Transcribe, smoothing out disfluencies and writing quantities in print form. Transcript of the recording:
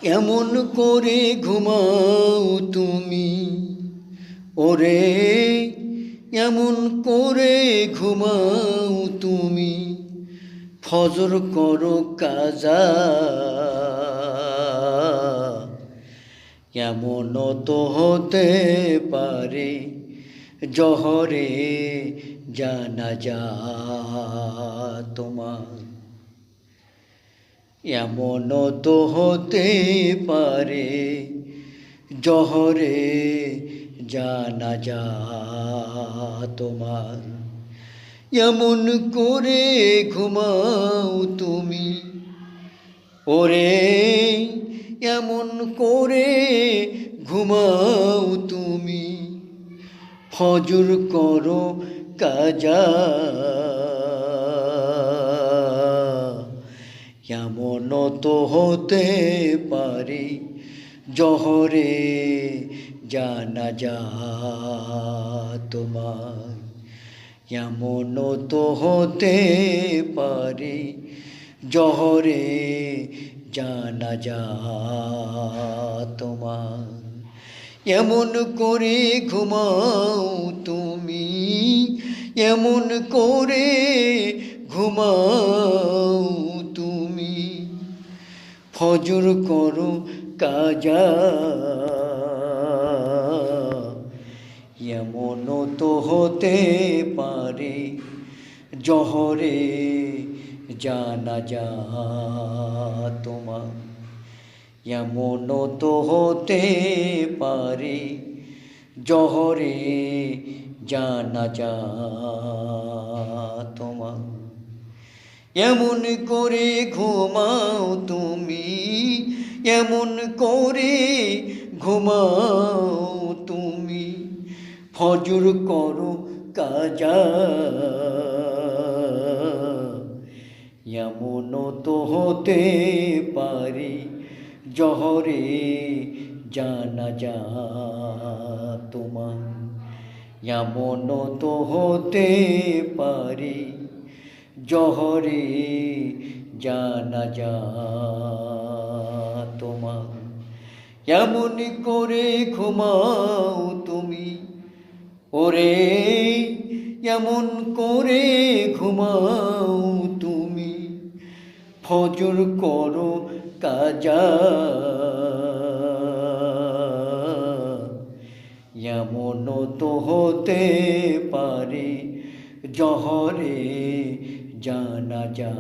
এমন করে ঘুমাও তুমি, ওরে এমন করে ঘুমাও তুমি, ফজর করো কাজা। এমন তো হতে পারে জহরে জানাজা তোমার। এমন তো হতে পারে জহরে জানাজা তোমার। এমন করে ঘুমাও তুমি, ওরে এমন করে ঘুমাও তুমি, ফজর করো কাজা। এমন তো হতে পারে জহরে জানাজা তোমার। এমন তো হতে পারে জহরে জানাজা তোমার। এমন করে ঘুমাও তুমি, এমন করে ঘুমাও তুমি, ফজর করো কাজা। এমন তো হতে পারে জহরে জানাজা তোমার। এমন তো হতে পারে জহরে জানাজা তোমার। এমন করে ঘুমাও তুমি, এমন করে ঘুমাও তুমি, ফজর করো কাজা। এমন তো হতে পারে জহরে জানাজা তোমার। এমন তো হতে পারে জহরে জানাজা তোমার। এমন করে ঘুমাও তুমি, ওরে এমন করে ঘুমাও তুমি, ফজর করো কাজা। এমন তো হতে পারে জহরে জানাজা